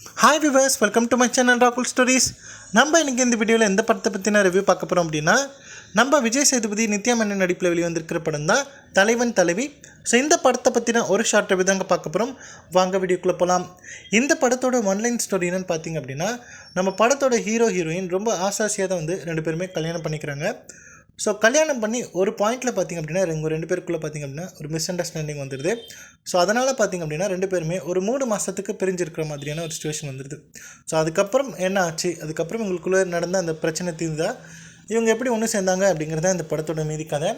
Hi viewers, welcome to my channel ராகுல் stories. நம்ம இன்றைக்கி இந்த வீடியோவில் எந்த படத்தை பற்றின ரிவ்யூ பார்க்க போகிறோம் அப்படின்னா, நம்ம விஜய் சேதுபதி நித்யா மேனன் நடிப்பில் வெளிவந்திருக்கிற படம் தான் தலைவன் தலைவி. ஸோ இந்த படத்தை பற்றின ஒரு ஷார்ட் ரிவ்யூ தாங்க பார்க்க போகிறோம். வாங்க வீடியோக்குள்ளே போகலாம். இந்த படத்தோட ஒன்லைன் ஸ்டோரி என்னன்னு பார்த்தீங்க அப்படின்னா, நம்ம படத்தோட ஹீரோயின் ரொம்ப ஆசாசியாக தான் வந்து ரெண்டு பேருமே கல்யாணம் பண்ணிக்கிறாங்க. ஸோ கல்யாணம் பண்ணி ஒரு பாயிண்டில் பார்த்திங்க அப்படின்னா ரெண்டு பேருக்குள்ளே பார்த்திங்க அப்படின்னா ஒரு மிஸ் அண்டர்ஸ்டாண்டிங் வந்துடுது. ஸோ அதனால் பார்த்திங்க அப்படின்னா ரெண்டு பேருமே ஒரு 3 மாதத்துக்கு பிரிஞ்சிருக்கிற மாதிரியான ஒரு சுச்சுவேஷன் வந்துடுது. ஸோ அதுக்கப்புறம் என்ன ஆச்சு, அதுக்கப்புறம் இவங்களுக்குள்ளே நடந்த அந்த பிரச்சனை தீர்ந்தா இவங்க எப்படி ஒன்று சேர்ந்தாங்க அப்படிங்கிறத இந்த படத்தோட மீதி கதை.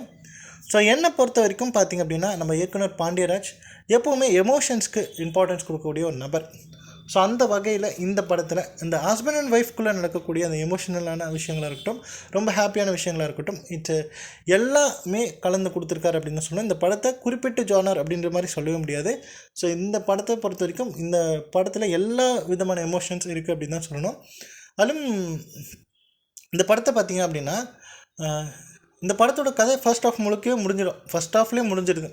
ஸோ என்னை பொறுத்த வரைக்கும் பார்த்திங்க அப்படின்னா நம்ம இயக்குனர் பாண்டியராஜ் எப்போவுமே எமோஷன்ஸ்க்கு இம்பார்ட்டன்ஸ் கொடுக்கக்கூடிய ஒரு நபர். ஸோ அந்த வகையில் இந்த படத்தில் இந்த ஹஸ்பண்ட் அண்ட் ஒய்ஃப்குள்ளே நடக்கக்கூடிய அந்த எமோஷனலான விஷயங்களாக இருக்கட்டும், ரொம்ப ஹாப்பியான விஷயங்களாக இருக்கட்டும், எல்லாமே கலந்து கொடுத்துருக்காரு அப்படின்னு சொன்னால் இந்த படத்தை குறிப்பிட்ட ஜானர் அப்படின்ற மாதிரி சொல்லவே முடியாது. ஸோ இந்த படத்தை பொறுத்த வரைக்கும் இந்த படத்தில் எல்லா விதமான எமோஷன்ஸ் இருக்குது அப்படின்னு தான் சொல்லணும். அதுவும் இந்த படத்தை பார்த்திங்க அப்படின்னா இந்த படத்தோட கதை ஃபர்ஸ்ட் ஆஃப் முழுக்கவே முடிஞ்சிடும். ஃபர்ஸ்ட் ஆஃப்லேயே முடிஞ்சிடுது.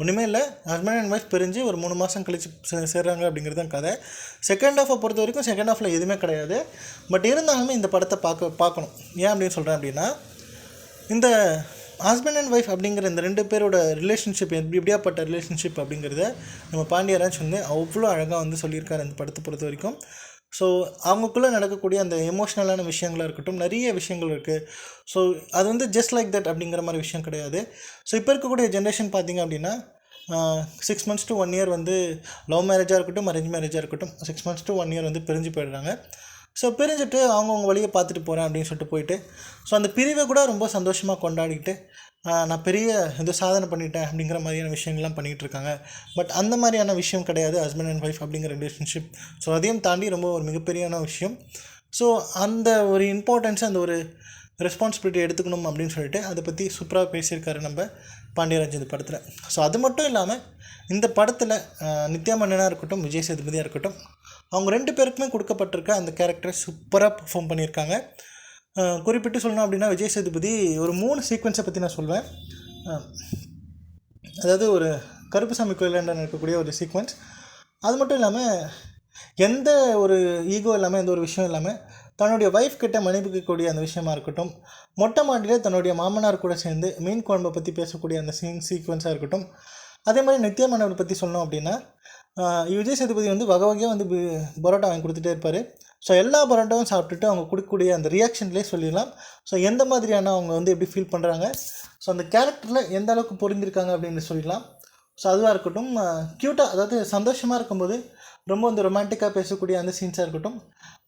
ஒன்றுமே இல்லை, ஹஸ்பண்ட் அண்ட் ஒய்ஃப் பிரிஞ்சு ஒரு 3 மாதம் கழித்து சேர்றாங்க அப்படிங்கிறது தான் கதை. செகண்ட் ஹாஃபை பொறுத்த வரைக்கும் செகண்ட் ஹாஃபில் எதுவுமே கிடையாது. பட் இருந்தாலுமே இந்த படத்தை பார்க்கணும். ஏன் அப்படின்னு சொல்கிறேன் அப்படின்னா, இந்த ஹஸ்பண்ட் அண்ட் ஒய்ஃப் அப்படிங்கிற இந்த 2 பேரோட ரிலேஷன்ஷிப் எப்படியாப்பட்ட ரிலேஷன்ஷிப் அப்படிங்கிறத நம்ம பாண்டியராஜ் வந்து அவ்வளோ அழகாக வந்து சொல்லியிருக்காரு இந்த படத்தை பொறுத்த வரைக்கும். ஸோ அவங்களுக்குள்ளே நடக்கக்கூடிய அந்த எமோஷ்னலான விஷயங்களாக இருக்கட்டும், நிறைய விஷயங்கள் இருக்குது. ஸோ அது வந்து ஜஸ்ட் லைக் தட் அப்படிங்கிற மாதிரி விஷயம் கிடையாது. ஸோ இப்போ இருக்கக்கூடிய ஜென்ரேஷன் பார்த்திங்க அப்படின்னா 6 months to 1 year வந்து லவ் மேரேஜாக இருக்கட்டும், அரேஞ்ச் மேரேஜாக இருக்கட்டும், 6 months to 1 year வந்து பிரிஞ்சு போயிடுறாங்க. ஸோ பிரிஞ்சுட்டு அவங்கவுங்க வழியை பார்த்துட்டு போகிறேன் அப்படின்னு சொல்லிட்டு போயிட்டு, ஸோ அந்த பிரிவை கூட ரொம்ப சந்தோஷமாக கொண்டாடிக்கிட்டு நான் பெரிய சாதனை பண்ணிட்டேன் அப்படிங்கிற மாதிரியான விஷயங்கள்லாம் பண்ணிகிட்டு இருக்காங்க. பட் அந்த மாதிரியான விஷயம் கிடையாது ஹஸ்பண்ட் அண்ட் ஒய்ஃப் அப்படிங்கிற ரிலேஷன்ஷிப். ஸோ அதையும் தாண்டி ரொம்ப ஒரு மிகப்பெரியான விஷயம். ஸோ அந்த ஒரு இம்பார்ட்டன்ஸை, அந்த ஒரு ரெஸ்பான்சிபிலிட்டி எடுத்துக்கணும் அப்படின்னு சொல்லிட்டு அதை பற்றி சூப்பராக பேசியிருக்காரு நம்ம பாண்டியராஜ் இந்த படத்தில். ஸோ அது மட்டும் இல்லாமல் இந்த படத்தில் நித்யா மேனனாக இருக்கட்டும், விஜய் சேதுபதியாக இருக்கட்டும், அவங்க 2 பேருக்குமே கொடுக்கப்பட்டிருக்க அந்த கேரக்டரை சூப்பராக பெர்ஃபார்ம் பண்ணியிருக்காங்க. குறிப்பிட்டு சொல்லணும் அப்படின்னா விஜய் சேதுபதி ஒரு 3 சீக்வன்ஸை பற்றி நான் சொல்வேன். அதாவது ஒரு கருப்புசாமி கோயிலாண்ட இருக்கக்கூடிய ஒரு சீக்வன்ஸ். அது மட்டும் இல்லாமல் எந்த ஒரு ஈகோ இல்லாமல், எந்த ஒரு விஷயம் இல்லாமல் தன்னுடைய ஒய்ஃப் கிட்ட மன்னிப்புக்கக்கூடிய அந்த விஷயமா இருக்கட்டும், மொட்டை மாடியில் தன்னுடைய மாமனார் கூட சேர்ந்து மீன் குழம்பை பற்றி பேசக்கூடிய அந்த சீக்வன்ஸாக இருக்கட்டும். அதே மாதிரி நித்யா மேனனை பற்றி சொன்னோம் அப்படின்னா விஜய் சேதுபதி வந்து வகை வகையாக வந்து பரோட்டா வாங்கி கொடுத்துட்டே இருப்பார். ஸோ எல்லா பரோட்டாவும் சாப்பிட்டுட்டு அவங்க கொடுக்கக்கூடிய அந்த ரியாக்ஷன்லேயே சொல்லிடலாம் ஸோ எந்த மாதிரியான அவங்க வந்து எப்படி ஃபீல் பண்ணுறாங்க, ஸோ அந்த கேரக்டரில் எந்த அளவுக்கு பொருந்திருக்காங்க அப்படின்னு சொல்லிடலாம். ஸோ அதுவாக இருக்கட்டும், க்யூட்டாக, அதாவது சந்தோஷமாக இருக்கும்போது ரொம்ப வந்து ரொமான்டிக்காக பேசக்கூடிய அந்த சீன்ஸாக இருக்கட்டும்,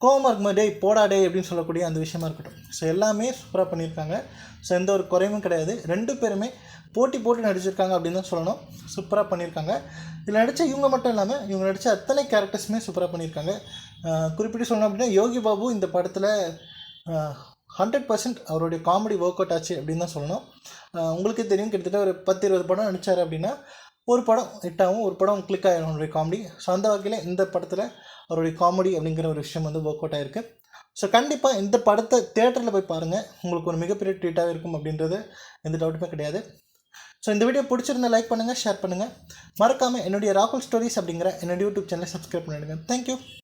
கோவமாக இருக்கும்போது டேய் போடாடே அப்படின்னு சொல்லக்கூடிய அந்த விஷயமா இருக்கட்டும், ஸோ எல்லாமே சூப்பராக பண்ணியிருக்காங்க. ஸோ எந்த ஒரு குறைவும் கிடையாது. 2 பேருமே போட்டு நடிச்சிருக்காங்க அப்படின்னு தான் சொல்லணும். சூப்பராக பண்ணியிருக்காங்க. இதில் நடித்த இவங்க மட்டும் இல்லாமல் இவங்க நடித்த அத்தனை கேரக்டர்ஸுமே சூப்பராக பண்ணியிருக்காங்க. குறிப்பிட்டு சொல்லணும் அப்படின்னா யோகி பாபு இந்த படத்தில் 100% அவருடைய காமெடி ஒர்க் அவுட் ஆச்சு அப்படின்னு தான் சொல்லணும். உங்களுக்கே தெரியும், கிட்டத்தட்ட ஒரு 10-20 படம் நடித்தார் அப்படின்னா ஒரு படம் ஹிட் ஆகும், ஒரு படம் கிளிக் ஆகிடும் அவருடைய காமெடி. ஸோ அந்த வகையில் இந்த படத்தில் அவருடைய காமெடி அப்படிங்கிற ஒரு விஷயம் வந்து ஒர்க் அவுட் ஆகிருக்கு. ஸோ கண்டிப்பாக இந்த படத்தை தேட்டரில் போய் பாருங்கள், உங்களுக்கு ஒரு மிகப்பெரிய ட்ரீட்டாக இருக்கும் அப்படின்றது எந்த டவுட்டுமே கிடையாது. ஸோ இந்த வீடியோ பிடிச்சிருந்தா லைக் பண்ணுங்கள், ஷேர் பண்ணுங்கள். மறக்காமல் என்னுடைய ராகுல் ஸ்டோரிஸ் அப்படிங்கிற என்னுடைய யூடியூப் சேனலை சப்ஸ்கிரைப் பண்ணிவிடுங்க. தேங்க்யூ.